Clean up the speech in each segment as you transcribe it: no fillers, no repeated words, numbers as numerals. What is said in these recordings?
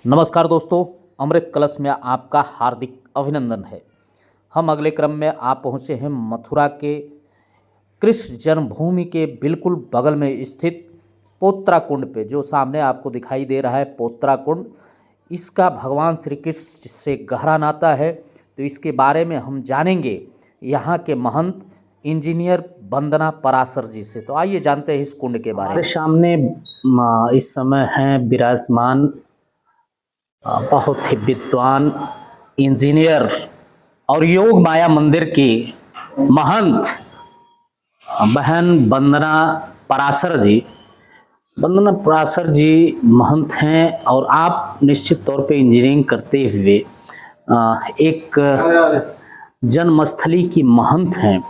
नमस्कार दोस्तों, अमृत कलश में आपका हार्दिक अभिनंदन है। हम अगले क्रम में आप पहुँचे हैं मथुरा के कृष्ण जन्मभूमि के बिल्कुल बगल में स्थित पोत्रा कुंड पे। जो सामने आपको दिखाई दे रहा है पोत्रा कुंड, इसका भगवान श्री कृष्ण से गहरा नाता है। तो इसके बारे में हम जानेंगे यहाँ के महंत इंजीनियर वंदना पराशर जी से। तो आइए जानते हैं इस कुंड के बारे में। सामने इस समय हैं विराजमान बहुत ही विद्वान इंजीनियर और योग माया मंदिर की महंत बहन वंदना पराशर जी। वंदना पराशर जी महंत हैं और आप निश्चित तौर पे इंजीनियरिंग करते हुए एक जन्मस्थली की महंत हैं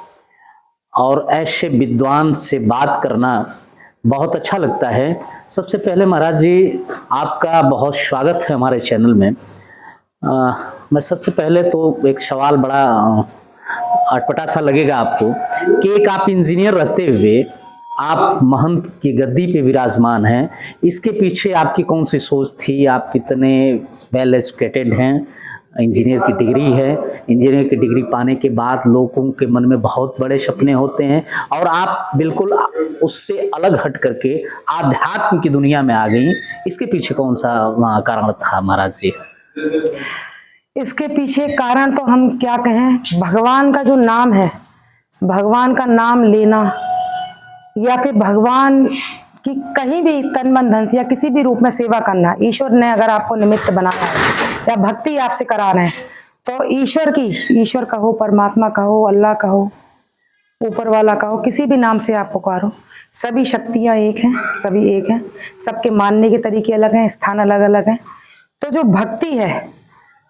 और ऐसे विद्वान से बात करना बहुत अच्छा लगता है। सबसे पहले महाराज जी, आपका बहुत स्वागत है हमारे चैनल में। मैं सबसे पहले तो एक सवाल, बड़ा अटपटा सा लगेगा आपको कि एक आप इंजीनियर रहते हुए आप महंत की गद्दी पे विराजमान हैं, इसके पीछे आपकी कौन सी सोच थी? आप कितने वेल एजुकेटेड हैं? इंजीनियर की डिग्री है, इंजीनियर की डिग्री पाने के बाद लोगों के मन में बहुत बड़े सपने होते हैं और आप बिल्कुल उससे अलग हट करके आध्यात्म की दुनिया में आ गई। इसके पीछे कौन सा कारण था महाराज जी? इसके पीछे कारण तो हम क्या कहें, भगवान का जो नाम है, भगवान का नाम लेना या फिर भगवान की कहीं भी तन मन धन से या किसी भी रूप में सेवा करना। ईश्वर ने अगर आपको निमित्त बनाया है या भक्ति आपसे करा रहे हैं तो ईश्वर कहो, परमात्मा कहो, अल्लाह कहो, ऊपर वाला कहो, किसी भी नाम से आप पुकारो, सभी शक्तियां एक हैं, सभी एक हैं। सबके मानने के तरीके अलग हैं, स्थान अलग अलग हैं। तो जो भक्ति है,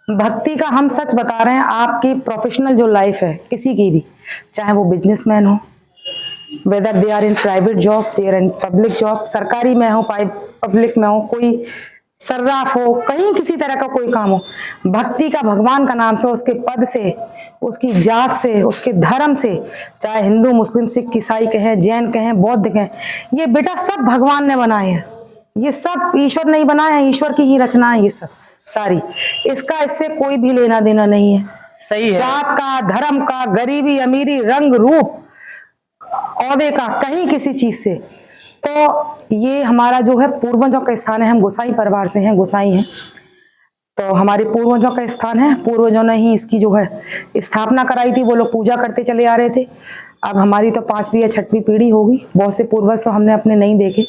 भक्ति का हम सच बता रहे हैं, आपकी प्रोफेशनल जो लाइफ है किसी की भी, चाहे वो बिजनेसमैन हो, whether they are in private job, they are in public job, सरकारी में हो, पब्लिक में हो, कोई सर्राफ हो, कहीं किसी तरह का कोई काम हो, भक्ति का भगवान का नाम से, उसके पद से, उसकी जात से, उसके धर्म से, चाहे हिंदू मुस्लिम सिख ईसाई कहें, जैन कहें, बौद्ध कहें, ये बेटा सब भगवान ने बनाए हैं। ये सब ईश्वर नहीं बनाए हैं, ईश्वर की ही रचना है ये सब सारी। इसका इससे कोई भी लेना देना नहीं है। सही है। जात का, धर्म का, गरीबी अमीरी, रंग रूप, औहदे का, कहीं किसी चीज से। तो ये हमारा जो है पूर्वजों का स्थान है। हम गोसाई परिवार से हैं, गोसाई हैं, तो हमारे पूर्वजों का स्थान है। पूर्वजों ने ही इसकी जो है स्थापना कराई थी। वो लोग पूजा करते चले आ रहे थे। अब हमारी तो 5वीं या 6वीं पीढ़ी होगी। बहुत से पूर्वज तो हमने अपने नहीं देखे।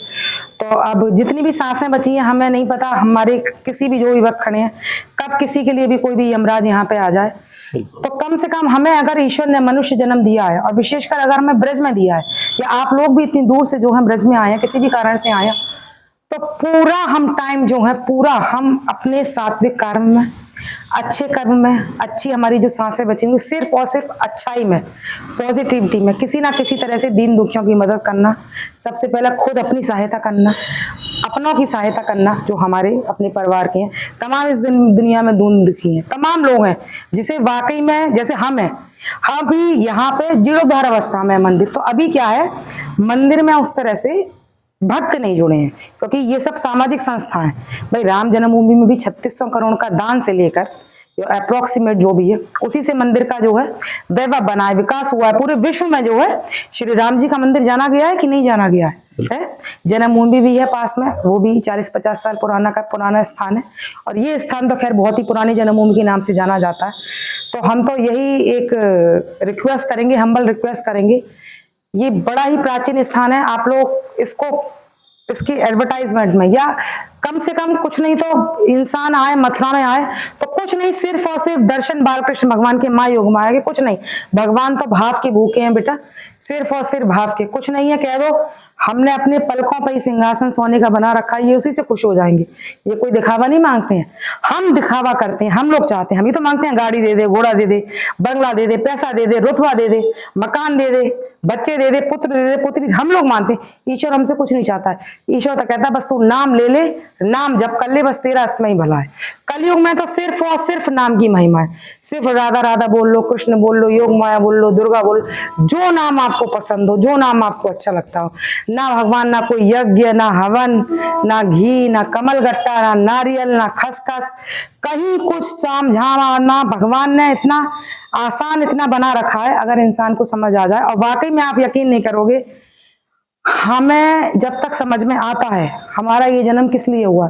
तो अब जितनी भी सांसें बची हैं, हमें नहीं पता हमारे किसी भी जो भी वक्त खड़े हैं, कब किसी के लिए भी कोई भी यमराज यहाँ पे आ जाए। तो कम से कम हमें अगर ईश्वर ने मनुष्य जन्म दिया है, और विशेषकर अगर हमें ब्रज में दिया है, या आप लोग भी इतनी दूर से जो है ब्रज में आए हैं, किसी भी कारण से आए हैं, तो पूरा हम टाइम जो है, पूरा हम अपने सात्विक कर्म में, अच्छे कर्म में, अच्छी हमारी जो सांसें बची हुई, सिर्फ और सिर्फ अच्छाई में, पॉजिटिविटी में, किसी ना किसी तरह से दीन दुखियों की मदद करना। सबसे पहले खुद अपनी सहायता करना, अपनों की सहायता करना, जो हमारे अपने परिवार के हैं। तमाम इस दुनिया में दीन दुखी हैं, तमाम लोग हैं जिसे वाकई में, जैसे हम हैं, हम भी यहाँ पे जीर्णोद्धार अवस्था में मंदिर। तो अभी क्या है, मंदिर में उस तरह से भक्त नहीं जुड़े हैं, क्योंकि ये सब सामाजिक संस्था है। भाई राम जन्मभूमि में भी 3600 करोड़ का दान से लेकर अप्रोक्सीमेट जो भी है, उसी से मंदिर का जो है वैभव बना है, विकास हुआ है। पूरे विश्व में जो है श्री राम जी का मंदिर जाना गया है कि नहीं जाना गया है? जन्मभूमि भी है पास में, वो भी 40-50 साल पुराना स्थान है। और ये स्थान तो खैर बहुत ही पुरानी जन्मभूमि के नाम से जाना जाता है। तो हम तो यही एक रिक्वेस्ट करेंगे, हम्बल रिक्वेस्ट करेंगे, ये बड़ा ही प्राचीन स्थान है। आप लोग इसकी एडवर्टाइजमेंट में, या कम से कम कुछ नहीं तो इंसान आए, मथुरा में आए तो कुछ नहीं, सिर्फ और सिर्फ दर्शन बालकृष्ण भगवान के, माँ योग माया के, कुछ नहीं। भगवान तो भाव के भूखे हैं बेटा, सिर्फ और सिर्फ भाव के, कुछ नहीं है। कह दो हमने अपने पलकों पर ही सिंहासन सोने का बना रखा है, ये उसी से खुश हो जाएंगे। ये कोई दिखावा नहीं मांगते हैं, हम दिखावा करते हैं। हम लोग चाहते हैं, हम ही तो मांगते हैं, गाड़ी दे दे, घोड़ा दे दे, बंगला दे दे, पैसा दे दे, रुतबा दे दे, मकान दे दे, बच्चे दे दे, पुत्र दे दे, पुत्री। हम लोग मानते हैं, ईश्वर हमसे कुछ नहीं चाहता है। ईश्वर तो कहता है बस तू नाम ले ले, नाम जप कर ले, बस तेरा इसमें ही भला है। कलयुग में तो सिर्फ और सिर्फ नाम की महिमा है। सिर्फ राधा राधा बोल लो, कृष्ण बोल लो, योग माया बोल लो, दुर्गा बोल लो, जो नाम आपको पसंद हो, जो नाम आपको अच्छा लगता हो। ना भगवान, ना कोई यज्ञ, ना हवन, ना घी, ना कमल गट्टा, ना नारियल, ना खसखस, कहीं कुछ ताम झाम ना। भगवान ने इतना आसान इतना बना रखा है, अगर इंसान को समझ आ जाए। और वाकई में आप यकीन नहीं करोगे, हमें जब तक समझ में आता है हमारा ये जन्म किस लिए हुआ,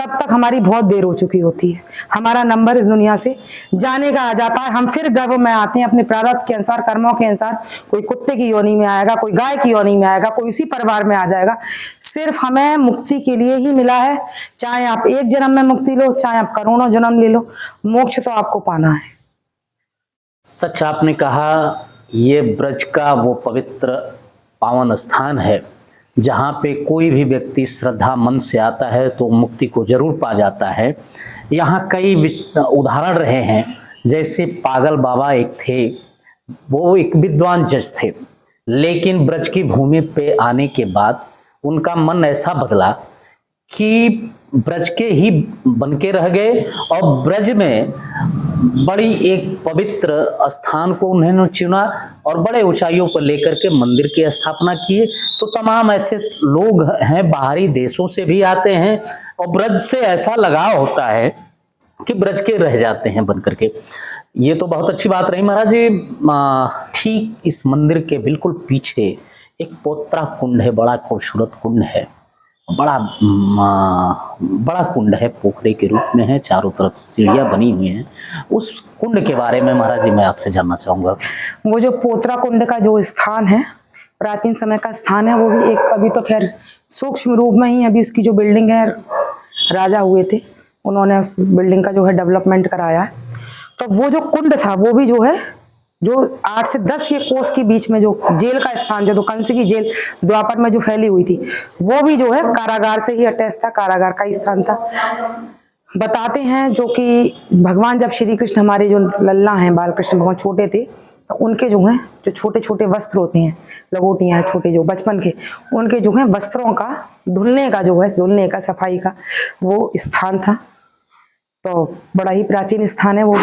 तब तक हमारी बहुत देर हो चुकी होती है। हमारा नंबर इस दुनिया से जाने का आ जाता है। हम फिर गर्भ में आते हैं अपने प्रारब्ध के अनुसार, कर्मों के अनुसार। कोई कुत्ते की योनि में आएगा, कोई गाय की योनि में आएगा, कोई उसी परिवार में आ जाएगा। सिर्फ हमें मुक्ति के लिए ही मिला है। चाहे आप एक जन्म में मुक्ति लो, चाहे आप करोड़ों जन्म ले लो, मोक्ष तो आपको पाना है। सच आपने कहा, ये ब्रज का वो पवित्र पावन स्थान है जहाँ पे कोई भी व्यक्ति श्रद्धा मन से आता है तो मुक्ति को जरूर पा जाता है। यहाँ कई उदाहरण रहे हैं, जैसे पागल बाबा एक थे, वो एक विद्वान जज थे, लेकिन ब्रज की भूमि पे आने के बाद उनका मन ऐसा बदला कि ब्रज के ही बन के रह गए और ब्रज में बड़ी एक पवित्र स्थान को उन्होंने चुना और बड़े ऊंचाइयों पर लेकर के मंदिर की स्थापना किए। तो तमाम ऐसे लोग हैं, बाहरी देशों से भी आते हैं और ब्रज से ऐसा लगाव होता है कि ब्रज के रह जाते हैं बन करके। ये तो बहुत अच्छी बात रही महाराज जी। ठीक इस मंदिर के बिल्कुल पीछे एक पोत्रा कुंड है, बड़ा खूबसूरत कुंड है, बड़ा कुंड है, पोखरे के रूप में है, चारों तरफ सीढ़ियां बनी हुई हैं। उस कुंड के बारे में महाराज जी मैं आपसे जानना चाहूंगा। वो जो पोत्रा कुंड का जो स्थान है, प्राचीन समय का स्थान है, वो भी एक, अभी तो खैर सूक्ष्म रूप में ही, अभी उसकी जो बिल्डिंग है, राजा हुए थे, उन्होंने उस बिल्डिंग का जो है डेवलपमेंट कराया है। तो वो जो कुंड था, वो भी जो है, जो 8 से 10 ये कोस के बीच में जो जेल का स्थान, जो कंस की जेल द्वापर में जो फैली हुई थी, वो भी जो है कारागार से ही अटैच था, कारागार का ही स्थान था। बताते हैं जो कि भगवान, जब श्री कृष्ण हमारे जो लल्ला हैं, बाल कृष्ण भगवान छोटे थे, तो उनके जो हैं, जो छोटे छोटे वस्त्र होते हैं, लंगोटियां हैं छोटे जो बचपन के, उनके जो है वस्त्रों का धुलने का जो है, धुलने का, सफाई का वो स्थान था। तो बड़ा ही प्राचीन स्थान है वो।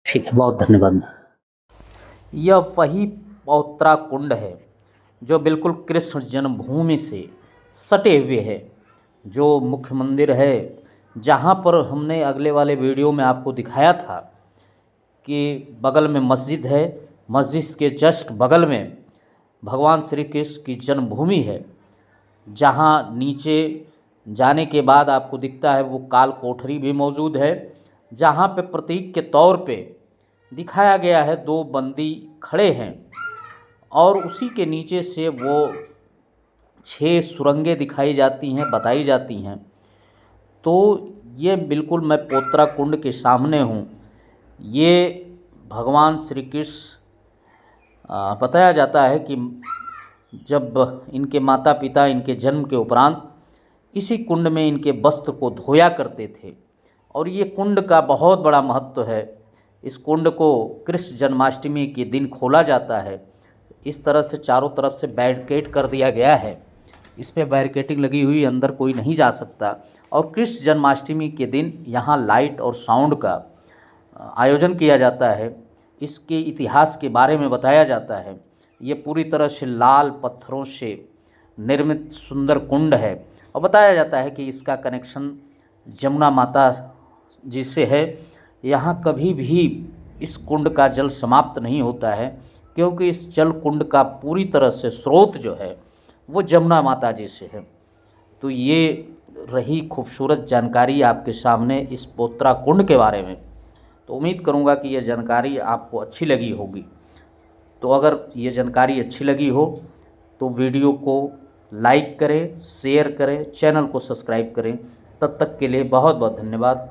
ठीक है, बहुत धन्यवाद। यह वही पौत्रा कुंड है जो बिल्कुल कृष्ण जन्मभूमि से सटे हुए है, जो मुख्य मंदिर है, जहाँ पर हमने अगले वाले वीडियो में आपको दिखाया था कि बगल में मस्जिद है, मस्जिद के जस्ट बगल में भगवान श्री कृष्ण की जन्मभूमि है, जहाँ नीचे जाने के बाद आपको दिखता है वो काल कोठरी भी मौजूद है, जहाँ पे प्रतीक के तौर पे दिखाया गया है 2 बंदी खड़े हैं और उसी के नीचे से वो 6 सुरंगें दिखाई जाती हैं, बताई जाती हैं। तो ये बिल्कुल मैं पोत्रा कुंड के सामने हूँ। ये भगवान श्री कृष्ण बताया जाता है कि जब इनके माता पिता इनके जन्म के उपरांत इसी कुंड में इनके वस्त्र को धोया करते थे और ये कुंड का बहुत बड़ा महत्व है। इस कुंड को कृष्ण जन्माष्टमी के दिन खोला जाता है। इस तरह से चारों तरफ से बैरिकेड कर दिया गया है, इस पे बैरिकेडिंग लगी हुई, अंदर कोई नहीं जा सकता। और कृष्ण जन्माष्टमी के दिन यहाँ लाइट और साउंड का आयोजन किया जाता है। इसके इतिहास के बारे में बताया जाता है। ये पूरी तरह से लाल पत्थरों से निर्मित सुंदर कुंड है और बताया जाता है कि इसका कनेक्शन जमुना माता जी से है। यहाँ कभी भी इस कुंड का जल समाप्त नहीं होता है, क्योंकि इस जल कुंड का पूरी तरह से स्रोत जो है वो जमुना माता जी से है। तो ये रही खूबसूरत जानकारी आपके सामने इस पोत्रा कुंड के बारे में। तो उम्मीद करूँगा कि यह जानकारी आपको अच्छी लगी होगी। तो अगर ये जानकारी अच्छी लगी हो तो वीडियो को लाइक करें, शेयर करें, चैनल को सब्सक्राइब करें। तब तक के लिए बहुत बहुत धन्यवाद।